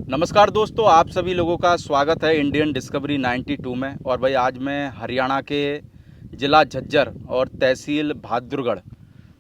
नमस्कार दोस्तों, आप सभी लोगों का स्वागत है इंडियन डिस्कवरी 92 में। और भाई आज मैं हरियाणा के ज़िला झज्जर और तहसील बहादुरगढ़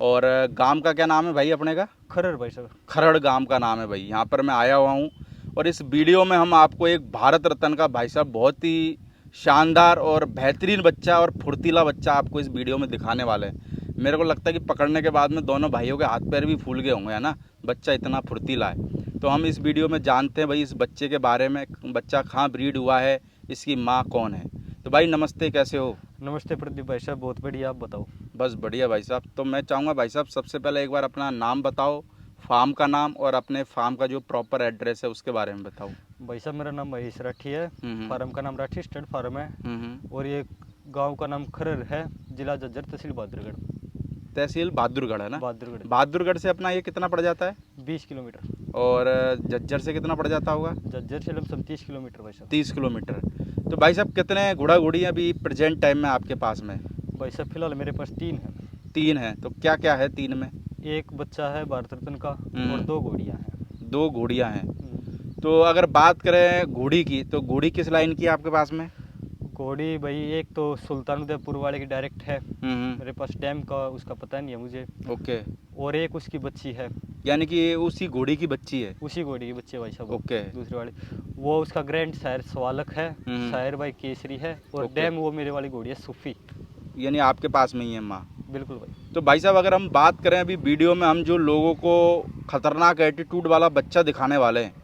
और गांव का क्या नाम है भाई अपने का? खरड़ भाई साहब। खरड़ गांव का नाम है भाई। यहाँ पर मैं आया हुआ हूँ और इस वीडियो में हम आपको एक भारत रत्न का भाई साहब बहुत ही शानदार और बेहतरीन बच्चा और फुर्तीला बच्चा आपको इस वीडियो में दिखाने वाले हैं। मेरे को लगता है कि पकड़ने के बाद में दोनों भाइयों के हाथ पैर भी फूल गए होंगे, है ना? बच्चा इतना फुर्तीला है। तो हम इस वीडियो में जानते हैं भाई इस बच्चे के बारे में, बच्चा कहाँ ब्रीड हुआ है, इसकी माँ कौन है। तो भाई नमस्ते, कैसे हो? नमस्ते प्रदीप भाई साहब, बहुत बढ़िया। आप बताओ। बस बढ़िया भाई साहब। तो मैं चाहूँगा भाई साहब सबसे पहले एक बार अपना नाम बताओ, फार्म का नाम और अपने फार्म का जो प्रॉपर एड्रेस है उसके बारे में बताओ। भाई साहब मेरा नाम महेश राठी है। फार्म का नाम राठी स्टड फार्म है। और ये गांव का नाम खरड़ है, जिला झज्जर, तहसील बहादुरगढ़। तहसील बहादुरगढ़ है ना? बहादुरगढ़। बहादुरगढ़ से अपना ये कितना पड़ जाता है? 20 किलोमीटर। और झज्जर से कितना पड़ जाता होगा? झज्जर से लमसम 30 किलोमीटर भाई साहब। 30 किलोमीटर। तो भाई साहब कितने घोड़ा घोड़ी अभी प्रेजेंट टाइम में आपके पास में? भाई साहब फिलहाल मेरे पास 3 है। 3 है। तो क्या क्या है 3 में? एक बच्चा है भारत रत्न का और 2 घोड़ियाँ हैं। 2 घोड़ियाँ हैं। तो अगर बात करें घोड़ी की, तो घोड़ी किस लाइन की है आपके पास में? घोड़ी भाई एक तो सुल्तान उदयपुर वाले की डायरेक्ट है। मेरे पास डैम का उसका पता नहीं है मुझे। ओके। और एक उसकी बच्ची है। यानी कि ये उसी घोड़ी की बच्ची है? उसी घोड़ी के बच्चे भाई साहब। ओके। दूसरी वाली वो उसका ग्रैंड शायर सवालक है। शायर भाई केसरी है। और डैम वो मेरे वाली घोड़ी है सूफी। यानी आपके पास में ही है माँ? बिल्कुल भाई। तो भाई साहब अगर हम बात करें अभी वीडियो में हम जो लोगों को खतरनाक एटीट्यूड वाला बच्चा दिखाने वाले हैं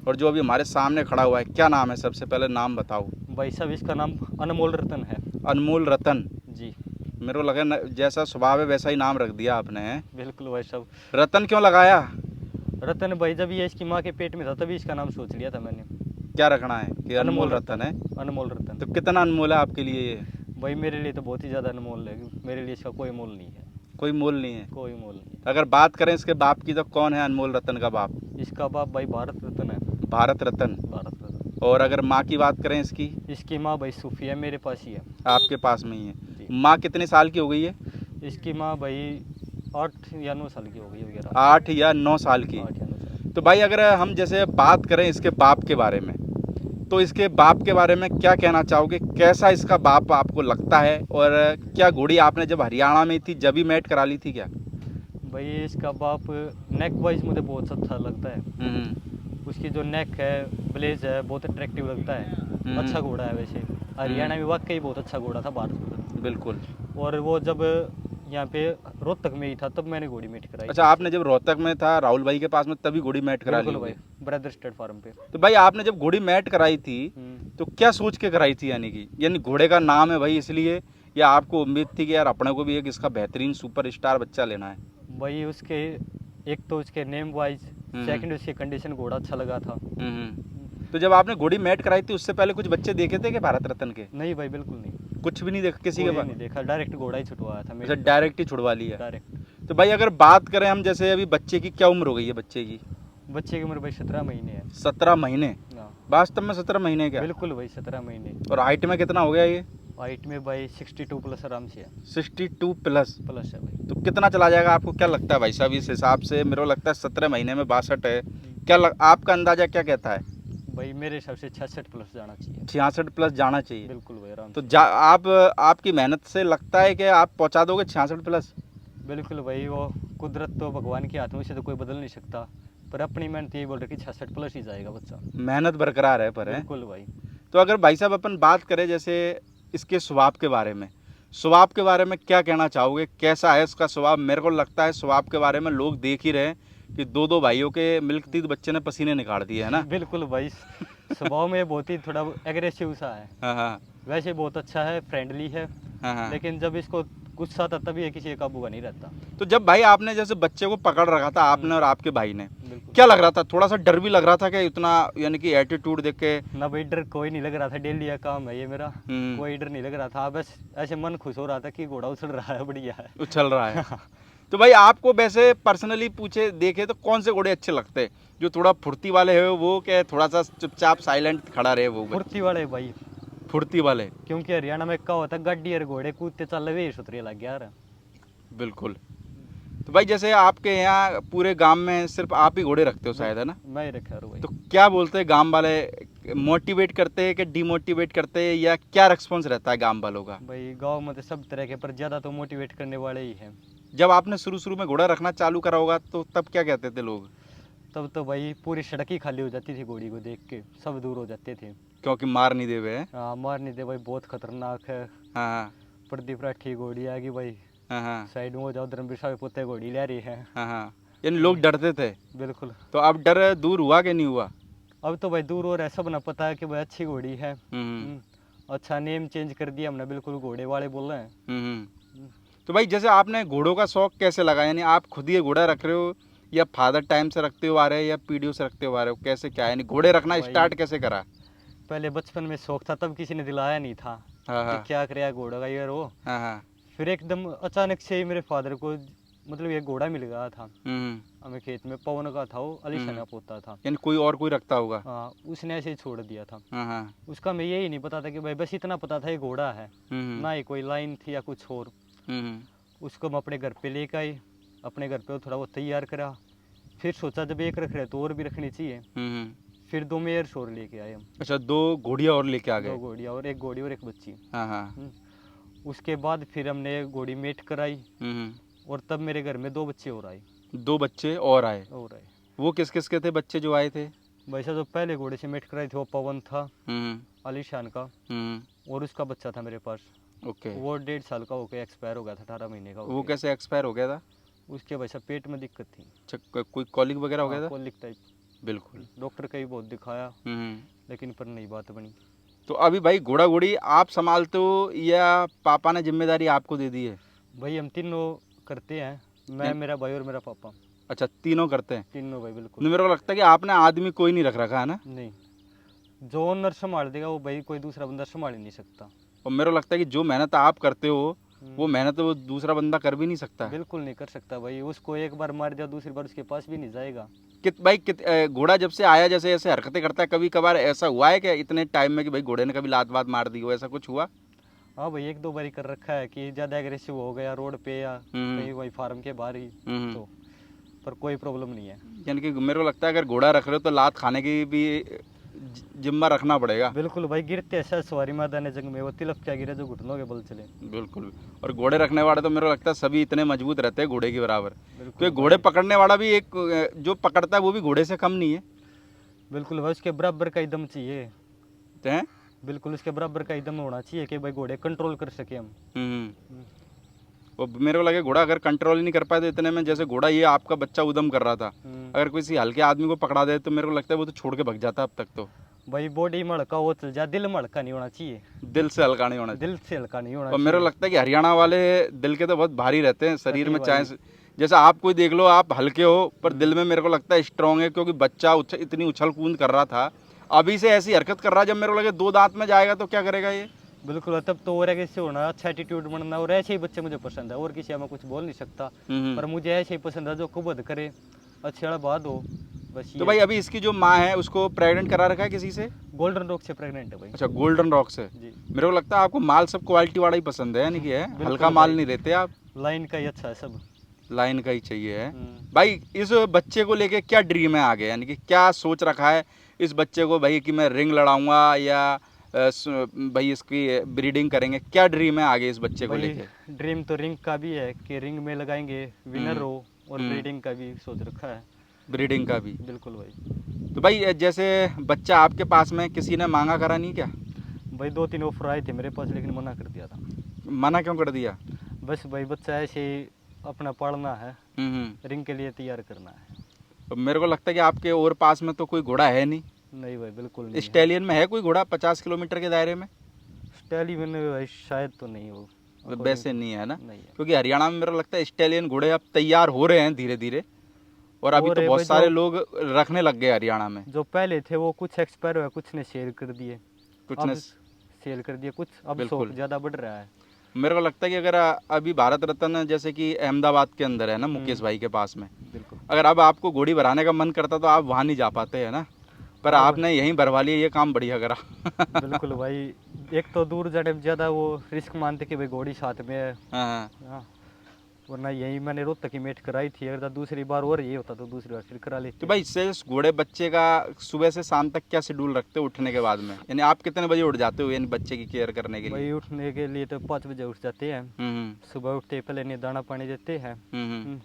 और जो अभी हमारे सामने खड़ा हुआ है, क्या नाम है? सबसे पहले नाम बताओ भाई साहब इसका नाम अनमोल रतन है। अनमोल रतन जी। मेरे को लगा जैसा स्वभाव है वैसा ही नाम रख दिया आपने। बिल्कुल भाई साहब। रतन क्यों लगाया? रतन भाई जब ये इसकी माँ के पेट में था तभी इसका नाम सोच लिया था मैंने। क्या रखना है कि अनमोल रतन है? अनमोल रतन। तो कितना अनमोल है आपके लिए ये? भाई मेरे लिए तो बहुत ही ज़्यादा अनमोल है। मेरे लिए इसका कोई मोल नहीं है। कोई मोल नहीं है? कोई मोल नहीं। अगर बात करें इसके बाप की तो कौन है अनमोल रतन का बाप? इसका बाप भाई भारत रत्न है। भारत रतन। भारत रत्न। और अगर माँ की बात करें इसकी माँ भाई सूफी है, मेरे पास ही है। आपके पास में ही है। माँ कितने साल की हो गई है? इसकी माँ भाई 8 या 9 साल की हो गई वगैरह। 8 या 9 साल की। 8 या 9 साल। तो भाई अगर हम जैसे बात करें इसके बाप के बारे में, तो इसके बाप के बारे में क्या कहना चाहोगे? कैसा इसका बाप आपको लगता है? और क्या घोड़ी आपने जब हरियाणा में थी जब ही मैट करा ली थी क्या? भाई इसका बाप नेक वाइज मुझे बहुत अच्छा लगता है। उसकी जो नेक है, ब्लेज है, बहुत अट्रैक्टिव लगता है। अच्छा घोड़ा है वैसे। हरियाणा में वाकई बहुत अच्छा घोड़ा था भारत में। बिल्कुल। और वो जब यहाँ पे रोहतक में ही था तब मैंने घोड़ी मेट कराई। अच्छा, आपने जब रोहतक में था राहुल भाई के पास में तभी घोड़ी मैट करा ली भाई, ब्रदर स्टेट फार्म पे। तो भाई आपने जब घोड़ी मैट कराई थी तो क्या सोच के कराई थी? यानी घोड़े का नाम है भाई इसलिए, या आपको उम्मीद थी कि यार अपने को भी एक इसका बेहतरीन सुपर स्टार बच्चा लेना है? भाई उसके एक तो उसके नेम वाइज, सेकंड उसकी कंडीशन घोड़ा अच्छा लगा था। तो जब आपने घोड़ी मैट कराई थी उससे पहले कुछ बच्चे देखे थे कि भारत रत्न के? नहीं भाई, बिल्कुल नहीं। कुछ भी नहीं देखा किसी के पास? नहीं देखा, डायरेक्ट घोड़ा ही छुटवाया था। अच्छा, डायरेक्ट ही छुड़वा लिया डायरेक्ट। तो भाई अगर बात करें हम, जैसे अभी बच्चे की क्या उम्र हो गई है? बच्चे की उम्र भाई 17 महीने है। 17 महीने? वास्तव में 17 महीने क्या? बिल्कुल भाई 17 महीने। और हाइट में कितना हो गया ये? हाइट में भाई 62 प्लस आराम से है। 62 प्लस है भाई। तो कितना चला जाएगा आपको क्या लगता है भाई साहब? इस हिसाब से मेरे को लगता है 17 महीने में 62 है। आपका अंदाजा क्या कहता है? भाई मेरे हिसाब से 66 प्लस जाना चाहिए। 66 प्लस जाना चाहिए? बिल्कुल भाई, आराम तो आपकी मेहनत से लगता है कि आप पहुंचा दोगे 66 प्लस? बिल्कुल भाई, वो कुदरत तो भगवान के हाथ में, से तो कोई बदल नहीं सकता। पर अपनी मेहनत यही बोल रही कि 66 प्लस ही जाएगा बच्चा। मेहनत बरकरार है पर है? बिल्कुल भाई। तो अगर भाई साहब अपन बात करें जैसे इसके स्वभाव के बारे में, क्या कहना चाहोगे? कैसा है इसका स्वभाव? मेरे को लगता है स्वभाव के बारे में लोग देख ही रहे हैं कि दो भाइयों के मिल्क टीथ बच्चे ने पसीने निकाल दिए, है ना? बिल्कुल भाई। स्वभाव में बहुत ही थोड़ा एग्रेसिव सा है। हाँ। वैसे बहुत अच्छा है, फ्रेंडली है। हाँ। लेकिन जब इसको गुस्सा आता तभी ये किसी काबू का नहीं रहता। तो जब भाई आपने जैसे बच्चे को पकड़ रखा था, आपने और आपके भाई ने, क्या लग रहा था? थोड़ा सा डर भी लग रहा था क्या इतना, यानी कि एटीट्यूड देख के? ना भाई, डर कोई नहीं लग रहा था। डेली का काम है ये मेरा। कोई डर नहीं लग रहा था। बस ऐसे मन खुश हो रहा था कि घोड़ा उछल रहा है, बढ़िया है, उछल रहा है। तो भाई आपको वैसे पर्सनली पूछे देखे तो कौन से घोड़े अच्छे लगते हैं? जो थोड़ा फुर्ती वाले है वो, क्या थोड़ा सा चुपचाप साइलेंट खड़ा रहे वो? फुर्ती वाले भाई। फुर्ती वाले? क्योंकि हरियाणा में क्या होता है, गाड़ी और घोड़े कूदते चल रहे सुतरे लग गया यार। बिल्कुल। तो भाई जैसे आपके यहाँ पूरे गांव में सिर्फ आप ही घोड़े रखते हो शायद, है ना? मैं ही रखा हूँ भाई। तो क्या बोलते हैं गांव वाले, मोटिवेट करते हैं कि डिमोटिवेट करते हैं, या क्या रिस्पॉन्स रहता है गांव वालों का? भाई गांव में तो सब तरह के, पर ज़्यादा तो मोटिवेट करने वाले ही हैं। जब आपने शुरू शुरू में घोड़ा रखना चालू करा होगा तो तब क्या कहते थे लोग? तब तो भाई पूरी सड़क ही खाली हो जाती थी घोड़ी को देख के, सब दूर हो जाते थे। क्योंकि मार नहीं देवे हैं। हाँ, मार नहीं दे भाई, बहुत खतरनाक है। हाँ हाँ प्रदीप राठी घोड़ी आ गई भाई, हाँ हाँ साइड में हो जाओ, धर्मवीर साहब पोते घोड़ी ले रही है। हाँ हाँ, यानी लोग डरते थे। बिल्कुल। तो अब डर दूर हुआ कि नहीं हुआ? अब तो भाई दूर हो रहा है, सब ना पता है कि भाई अच्छी घोड़ी है। हम्म अच्छा, नेम चेंज कर दिया हमने, बिल्कुल घोड़े वाले बोल रहे हैं। हम्म। तो भाई जैसे आपने घोड़ों का शौक कैसे लगा, यानी आप खुद ये घोड़ा रख रहे हो या फादर टाइम से रखते हो आ रहे हैं या पीढ़ियों से रखते हो आ रहे हो, कैसे क्या, यानी घोड़े रखना भाई- स्टार्ट कैसे करा? पहले बचपन में शौक था, तब किसी ने दिलाया नहीं था हाँ कि हाँ क्या करे घोड़ा का ये वो। हाँ हाँ फिर एकदम अचानक से ही मेरे फादर को मतलब ये घोड़ा मिल गया था हमें खेत में, पवन का था वो, अलीशान का पोता था। यानी कोई और कोई रखता होगा। हाँ, उसने ऐसे ही छोड़ दिया था। हाँ हाँ उसका मैं यही नहीं पता था कि भाई, बस इतना पता था ये घोड़ा है, ना ही कोई लाइन थी या कुछ और। उसको मैं अपने घर पे लेकर आई, अपने घर पे वो थोड़ा वो तैयार करा। फिर सोचा जब एक रख रहे तो और भी रखनी चाहिए। फिर 2 मेयर शोर लेके आए हम। अच्छा, 2 घोड़ियाँ और लेके आ 2 गए। घोड़िया और 1 घोड़ी और 1 बच्ची। हाँ हाँ उसके बाद फिर हमने घोड़ी मेट कराई, और तब मेरे घर में 2 बच्चे और आए। 2 बच्चे और आए। वो किस किस के थे बच्चे जो आए थे? वैसा जो पहले घोड़े से मेट कराई थी वो पवन था, आलीशान का, हम्म। और उसका बच्चा था मेरे पास। ओके। वो 1.5 साल का होकर एक्सपायर हो गया था, 18 महीने का हो वो गया। कैसे एक्सपायर हो गया था? उसके वैसा पेट में दिक्कत थी। अच्छा, कोई कॉलिक वगैरह हो गया था? Colic type. बिल्कुल। डॉक्टर का भी बहुत दिखाया, लेकिन पर नहीं बात बनी। तो अभी भाई घोड़ा घोड़ी आप संभालते हो या पापा ने जिम्मेदारी आपको दे दी है? भाई हम तीनों करते हैं, मैं, मेरा भाई और मेरा पापा। अच्छा, तीनों करते हैं? तीनों भाई, तो बिल्कुल। मेरे को लगता है कि आपने आदमी कोई नहीं रख रखा है ना? नहीं, जो ओनर संभाल देगा वो भाई कोई दूसरा बंदा संभाल ही नहीं सकता। और मेरे को लगता है कि जो मेहनत आप करते हो वो मेहनत वो दूसरा बंदा कर भी नहीं सकता। बिल्कुल नहीं कर सकता भाई, उसको एक बार मार दिया दूसरी बार उसके पास भी नहीं जाएगा। घोड़ा जब से आया जैसे ऐसे हरकतें करता है, कभी कभार ऐसा हुआ है कि इतने टाइम में कि भाई घोड़े ने कभी लात वात मार दी हो, ऐसा कुछ हुआ? हाँ भाई, 1-2 बारी कर रखा है कि ज़्यादा एग्रेसिव हो गया रोड पे या कहीं वही फार्म के बाहर ही, तो पर कोई प्रॉब्लम नहीं है। यानी कि मेरे को लगता है अगर घोड़ा रख रहे हो तो लात खाने की भी जिम्मा रखना पड़ेगा। बिल्कुल भाई, गिरते ऐसा सवारी मैदान जंग में वो तिलक क्या गिरे जो घुटनों के बल चले। बिल्कुल। और घोड़े रखने वाले तो मेरे को लगता है सभी इतने मजबूत रहते हैं घोड़े के बराबर, बिल्कुल क्योंकि घोड़े पकड़ने वाला भी एक जो पकड़ता है वो भी घोड़े से कम नहीं है। बिल्कुल भाई, उसके बराबर का एकदम चाहिए। हैं? बिल्कुल उसके बराबर का एकदम होना चाहिए कि भाई घोड़े कंट्रोल कर सके हम। और मेरे को लगे घोड़ा अगर कंट्रोल नहीं कर पाए तो इतने में, जैसे घोड़ा ये आपका बच्चा उदम कर रहा था, अगर किसी हल्के आदमी को पकड़ा दे तो मेरे को लगता है वो तो छोड़ के भग जाता अब तक। तो भाई बॉडी में हल्का वो चल जाए, दिल में हल्का नहीं होना चाहिए। दिल से हल्का नहीं होना चाहिए। दिल से हल्का नहीं होना और मेरे को लगता है कि हरियाणा वाले दिल के तो बहुत भारी रहते हैं शरीर में, चाहे भाई। जैसे आप कोई देख लो, आप हल्के हो पर दिल में मेरे को लगता है स्ट्रांग है, क्योंकि बच्चा इतनी उछल कूद कर रहा था, अभी से ऐसी हरकत कर रहा है, जब मेरे को लगे 2 दांत में जाएगा तो क्या करेगा ये? बिल्कुल, तब तो और कैसे होना, अच्छा एटीट्यूड बनना, और ऐसे ही बच्चे मुझे पसंद है, और किसी में कुछ बोल नहीं सकता, पर मुझे ऐसे ही पसंद है जो कुबद करे, अच्छे वाला बात हो बस। तो भाई अभी इसकी जो माँ है उसको प्रेग्नेंट करा रखा है किसी से? गोल्डन रॉक से प्रेग्नेंट है भाई। अच्छा, गोल्डन रॉक से। जी। मेरे को लगता है आपको माल सब क्वालिटी वाला ही पसंद है, यानी कि है हल्का माल नहीं लेते आप, लाइन का ही अच्छा है सब, लाइन का ही चाहिए है। भाई इस बच्चे को लेके क्या ड्रीम है आगे, यानी कि क्या सोच रखा है इस बच्चे को भाई, कि मैं रिंग लड़ाऊंगा या भाई इसकी ब्रीडिंग करेंगे, क्या ड्रीम है आगे इस बच्चे को लेके? ड्रीम तो रिंग का भी है कि रिंग में लगाएंगे, विनर हो, और ब्रीडिंग का भी सोच रखा है। ब्रीडिंग का भी? बिल्कुल भाई। तो भाई जैसे बच्चा आपके पास में किसी ने मांगा करा नहीं क्या? भाई 2-3 ऑफर आए थे मेरे पास, लेकिन मना कर दिया था। मना क्यों कर दिया? बस भाई बच्चा ऐसे ही अपना पढ़ना है, रिंग के लिए तैयार करना है। तो मेरे को लगता है कि आपके और पास में तो कोई घोड़ा है नहीं। नहीं भाई, बिल्कुल नहीं। स्टैलियन में है कोई घोड़ा 50 किलोमीटर के दायरे में? स्टैलियन में भाई शायद तो नहीं हो, तो वैसे नहीं है ना? नहीं है। क्योंकि हरियाणा में मेरे को लगता है स्टैलियन घोड़े अब तैयार हो रहे हैं धीरे धीरे, और अभी तो बहुत सारे लोग रखने लग गए हरियाणा में। जो पहले थे वो कुछ एक्सपायर हुए, कुछ ने सेल कर दिए, कुछ ने सेल कर दिए, कुछ अब शौक ज़्यादा बढ़ रहा है। मेरे को लगता है कि अगर अभी भारत रत्न जैसे कि अहमदाबाद के अंदर है ना, मुकेश भाई के पास में, बिल्कुल, अगर अब आपको घोड़ी भराने का मन करता तो आप वहाँ नहीं जा पाते है ना, पर आपने यहीं भरवा लिया, ये काम बढ़िया करा। बिल्कुल भाई, एक तो दूर जाने में ज़्यादा वो रिस्क मानते कि भाई घोड़ी साथ में है। हाँ, वरना यही मैंने रोहतक की मेट कराई थी, अगर दूसरी बार और ये होता तो दूसरी बार फिर करा लेते। तो भाई इससे इस घोड़े बच्चे का सुबह से शाम तक क्या शेड्यूल रखते हो उठने के बाद में, यानी आप कितने बजे उठ जाते हो यानी बच्चे की केयर करने के लिए? भाई उठने के लिए तो 5 बजे उठ जाते हैं। हम्म सुबह उठते ही पहले इन्हें दाना पानी देते हैं। हम्म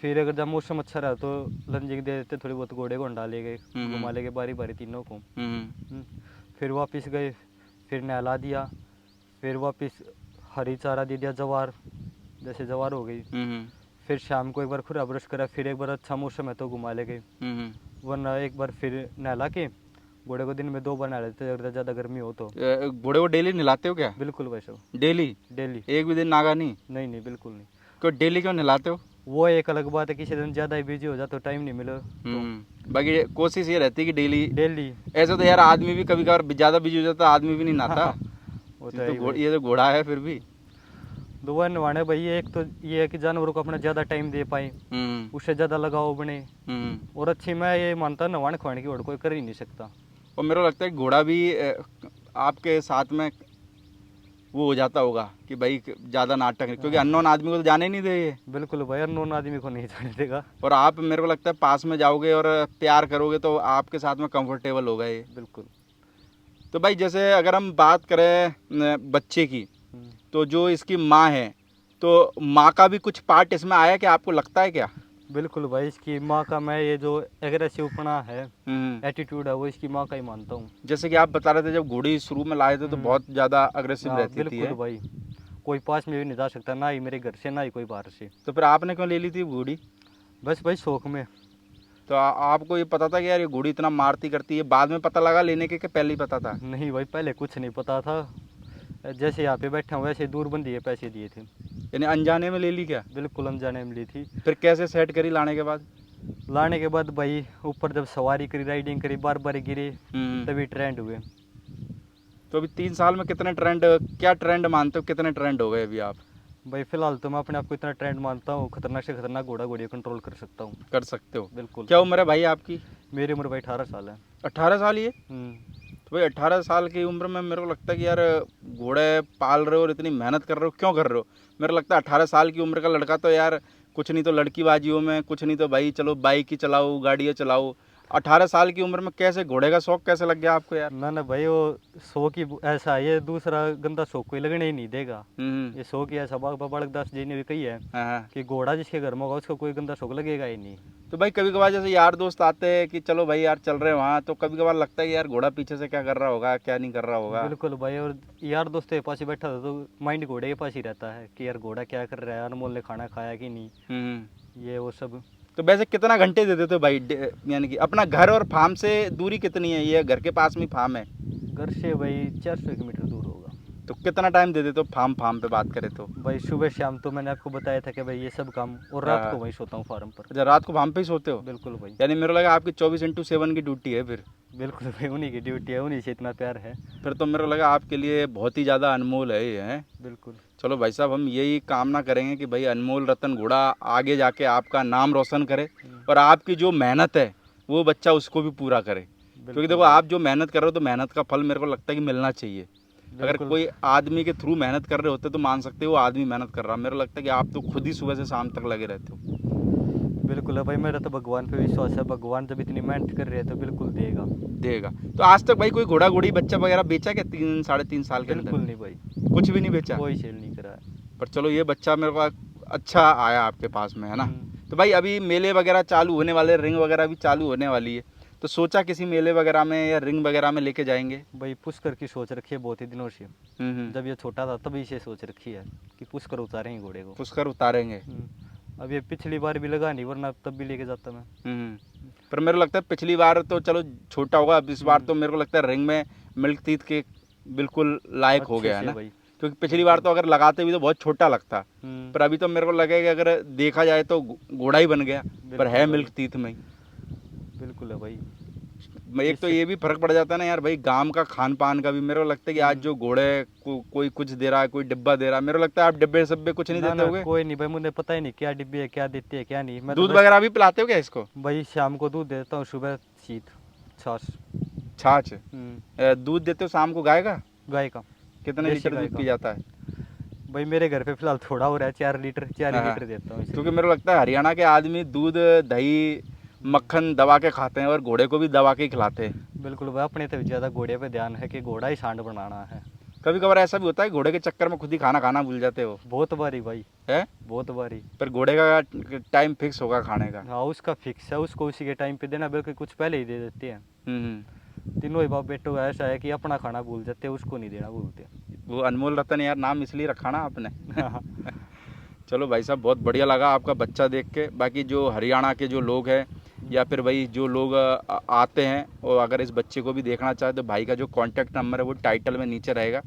फिर अगर जब मौसम अच्छा रहा तो लंजिंग दे देते, थोड़ी बहुत घोड़े को डाले गए, हम्म। घुमा ले गए बारी बारी तीनों को। हम्म फिर वापस गए, फिर नहला दिया, फिर वापस हरी चारा दे दिया, जवार जैसे जवार हो गई। हम्म फिर शाम को एक बार खुरा ब्रश करा, फिर एक बार अच्छा मौसम है तो घुमा ले गए, वरना एक बार फिर नहला के घोड़े को दिन में 2 बार नहला देते अगर ज़्यादा गर्मी हो तो। घोड़े को डेली नहलाते हो क्या? बिल्कुल भाई साहब, डेली? डेली। एक भी दिन नागा नहीं? नहीं नहीं बिल्कुल नहीं। क्यों डेली क्यों नहलाते हो? वो एक अलग बात है, किसी दिन ज़्यादा ही बिजी हो जाए तो टाइम नहीं मिले तो बाकी कोशिश ये रहती है कि डेली। डेली। ऐसा तो यार आदमी भी कभी कभार ज़्यादा बिजी हो जाता है, आदमी भी नहीं नहाता। वो तो है ही भाई। ये तो घोड़ा है फिर भी। दो नवाने भाई, एक तो ये है कि जानवरों को अपना ज़्यादा टाइम दे पाए, उससे ज़्यादा लगाव बने, और अच्छी मैं ये मानता नवाने खवाने की और कोई कर ही नहीं सकता। और मेरे को लगता है घोड़ा भी आपके साथ में वो हो जाता होगा कि भाई ज़्यादा नाटक है, क्योंकि अननोन आदमी को तो जाने नहीं दे ये। बिल्कुल भाई, अननोन आदमी को नहीं जाने देगा। और आप मेरे को लगता है पास में जाओगे और प्यार करोगे तो आपके साथ में कंफर्टेबल होगा ये। बिल्कुल। तो भाई जैसे अगर हम बात करें बच्चे की, तो जो इसकी माँ है, तो माँ का भी कुछ पार्ट इसमें आया क्या, आपको लगता है क्या? बिल्कुल भाई, इसकी माँ का मैं ये जो एग्रेसिवपना है, एटीट्यूड है, वो इसकी माँ का ही मानता हूँ। जैसे कि आप बता रहे थे जब घोड़ी शुरू में लाए थे तो बहुत ज़्यादा अग्रेसिव रहती थी। बिल्कुल भाई, कोई पास में भी नहीं जा सकता, ना ही मेरे घर से ना ही कोई बाहर से। तो फिर आपने क्यों ले ली थी घोड़ी? बस भाई शौक में। तो आपको ये पता था कि यार ये घोड़ी इतना मारती करती है, बाद में पता लगा लेने के पहले ही पता था? नहीं भाई, पहले कुछ नहीं पता था, जैसे यहाँ पे बैठा हूँ वैसे दूर बंदी है, पैसे दिए थे। यानी अनजाने में ले ली क्या? बिल्कुल अनजाने में ली थी। फिर कैसे सेट करी लाने के बाद? लाने के बाद भाई ऊपर जब सवारी करी, राइडिंग करी, बार बार गिरे, तभी ट्रेंड हुए। तो अभी 3 साल में कितने ट्रेंड, क्या ट्रेंड मानते हो, कितने ट्रेंड हो गए अभी आप? भाई फिलहाल तो मैं अपने आप को इतना ट्रेंड मानता हूँ, खतरनाक से खतरनाक घोड़ा घोड़ी कंट्रोल कर सकता हूँ। कर सकते हो? बिल्कुल। क्या उम्र है भाई आपकी? मेरी उम्र भाई 18 साल है। 18 साल ही है? तो भाई 18 साल की उम्र में मेरे को लगता है कि यार घोड़े पाल रहे हो और इतनी मेहनत कर रहे हो, क्यों कर रहे हो? मेरे को लगता है 18 साल की उम्र का लड़का तो यार कुछ नहीं तो लड़कीबाजियों में, कुछ नहीं तो भाई चलो बाइक ही चलाओ, गाड़ियाँ चलाओ। 18 साल की उम्र में कैसे घोड़े का शौक कैसे लग गया आपको यार? ना भाई, वो शौक ही ऐसा है, ये दूसरा गंदा शौक कोई लगने ही नहीं देगा। ये शौक ही ऐसा, बाबा बालक दास जी ने भी कही है कि घोड़ा जिसके घर में होगा उसको कोई गंदा शौक लगेगा ही नहीं। तो भाई कभी कभार जैसे यार दोस्त आते हैं कि चलो भाई यार चल रहे हैं वहाँ, तो कभी कभार लगता है कि यार घोड़ा पीछे से क्या कर रहा होगा, क्या नहीं कर रहा होगा। बिल्कुल भाई, और यार दोस्त के पास ही बैठा था तो माइंड घोड़े के पास ही रहता है कि यार घोड़ा क्या कर रहा है, अनमोल ने खाना खाया कि नहीं, ये वो सब। तो वैसे कितना घंटे देते थे भाई, यानी कि अपना घर और फार्म से दूरी कितनी है? ये घर के पास में फार्म है? घर से भाई 400 किलोमीटर दूर होगा। तो कितना टाइम दे देते हो फार्म पे बात करें तो? भाई सुबह शाम तो मैंने आपको बताया था कि भाई ये सब काम, और रात को वहीं सोता हूँ फार्म पर। अच्छा, रात को फार्म पे ही सोते हो? बिल्कुल भाई। यानी मेरे को लगा आपकी 24x7 की ड्यूटी है फिर। बिल्कुल भाई, उन्हीं की ड्यूटी है, उन्हीं से इतना प्यार है। फिर तो मेरे को लगा आपके लिए बहुत ही ज़्यादा अनमोल है ये है। बिल्कुल। चलो भाई साहब, हम यही कामना करेंगे कि भाई अनमोल रतन घोड़ा आगे जाके आपका नाम रोशन करे और आपकी जो मेहनत है वो बच्चा उसको भी पूरा करे। क्योंकि देखो आप जो मेहनत कर रहे हो तो मेहनत का फल मेरे को लगता है कि मिलना चाहिए। अगर कोई आदमी के थ्रू मेहनत कर रहे होते तो मान सकते हो वो आदमी मेहनत कर रहा, मेरे को लगता है कि आप तो खुद ही सुबह से शाम तक लगे रहते हो। बिल्कुल है भाई, मेरा तो भगवान पे विश्वास है, भगवान जब इतनी मेहनत कर रहे हैं तो बिल्कुल देगा। तो आज तक भाई कोई घोड़ा घोड़ी बच्चा वगैरह बेचा क्या 3-3.5 साल के अंदर? बिल्कुल नहीं भाई, कुछ भी नहीं बेचा, कोई सेल नहीं करा है। पर चलो ये बच्चा मेरे को अच्छा आया आपके पास में, है ना। तो भाई अभी मेले वगैरह चालू होने वाले, रिंग वगैरह भी चालू होने वाली है, तो सोचा किसी मेले वगैरह में या रिंग वगैरह में लेके जाएंगे? भाई पुष्कर की सोच रखी है बहुत ही दिनों से। जब ये छोटा था तभी से सोच रखी है कि पुष्कर उतारेंगे घोड़े को। पुष्कर उतारेंगे? अब ये पिछली बार भी लगा नहीं, वरना तब भी लेके जाता मैं। पर मेरे को लगता है पिछली बार तो चलो छोटा होगा, अब इस बार तो मेरे को लगता है रिंग में मिल्क टीथ के बिल्कुल लायक हो गया है ना। क्योंकि पिछली बार तो अगर लगाते भी तो बहुत छोटा लगता, पर अभी तो मेरे को लगेगा अगर देखा जाए तो घोड़ा ही बन गया, पर है मिल्क टीथ में। बिल्कुल है भाई। एक तो ये भी फर्क पड़ जाता है ना यार भाई, गांव का खान पान का भी। मेरे को लगता है कि आज जो घोड़े कोई कुछ दे रहा है, कोई डिब्बा दे रहा है, मेरे को लगता है आप डिब्बे सब्बे कुछ नहीं देते होगे? कोई नहीं भाई, मुझे पता ही नहीं क्या डिब्बे है, क्या देते हैं क्या नहीं। मैं दूध वगैरह भी पिलाते हो क्या इसको? भाई शाम को दूध देता हूँ, सुबह छाछ। दूध देते हो शाम को गाय का? गाय का। कितने लीटर दूध पी जाता है? भाई मेरे घर पे फिलहाल थोड़ा हो रहा है, 4 हाँ, लीटर देता हूँ इसे। क्योंकि मेरे को लगता है हरियाणा के आदमी दूध दही मक्खन दबा के खाते हैं और घोड़े को भी दबा के ही खिलाते हैं। बिल्कुल भाई, अपने तो ज़्यादा घोड़े पे ध्यान है कि घोड़ा ही सांड बनाना है। कभी कभार ऐसा भी होता है घोड़े के चक्कर में खुद ही खाना खाना भूल जाते हो बहुत बारी भाई, है, बहुत बारी। पर घोड़े का टाइम फिक्स होगा खाने का। हाँ उसका फिक्स है, उसको उसी के टाइम पे देना, बल्कि कुछ पहले ही दे देते हैं। हम्म। तीनों ही बाप बेटों का ऐसा है कि अपना खाना भूल जाते हैं, उसको नहीं देना भूलते। वो अनमोल रतन यार नाम इसलिए रखा ना आपने। चलो भाई साहब, बहुत बढ़िया लगा आपका बच्चा देख के। बाकी जो हरियाणा के जो लोग हैं या फिर भाई जो लोग आते हैं और अगर इस बच्चे को भी देखना चाहे तो भाई का जो कांटेक्ट नंबर है वो टाइटल में नीचे रहेगा,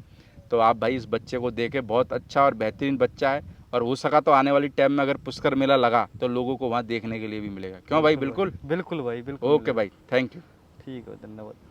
तो आप भाई इस बच्चे को देखें। बहुत अच्छा और बेहतरीन बच्चा है, और हो सका तो आने वाली टाइम में अगर पुष्कर मेला लगा तो लोगों को वहाँ देखने के लिए भी मिलेगा। क्यों भाई? बिल्कुल बिल्कुल भाई, बिल्कुल। ओके भाई, थैंक यू। ठीक है, धन्यवाद।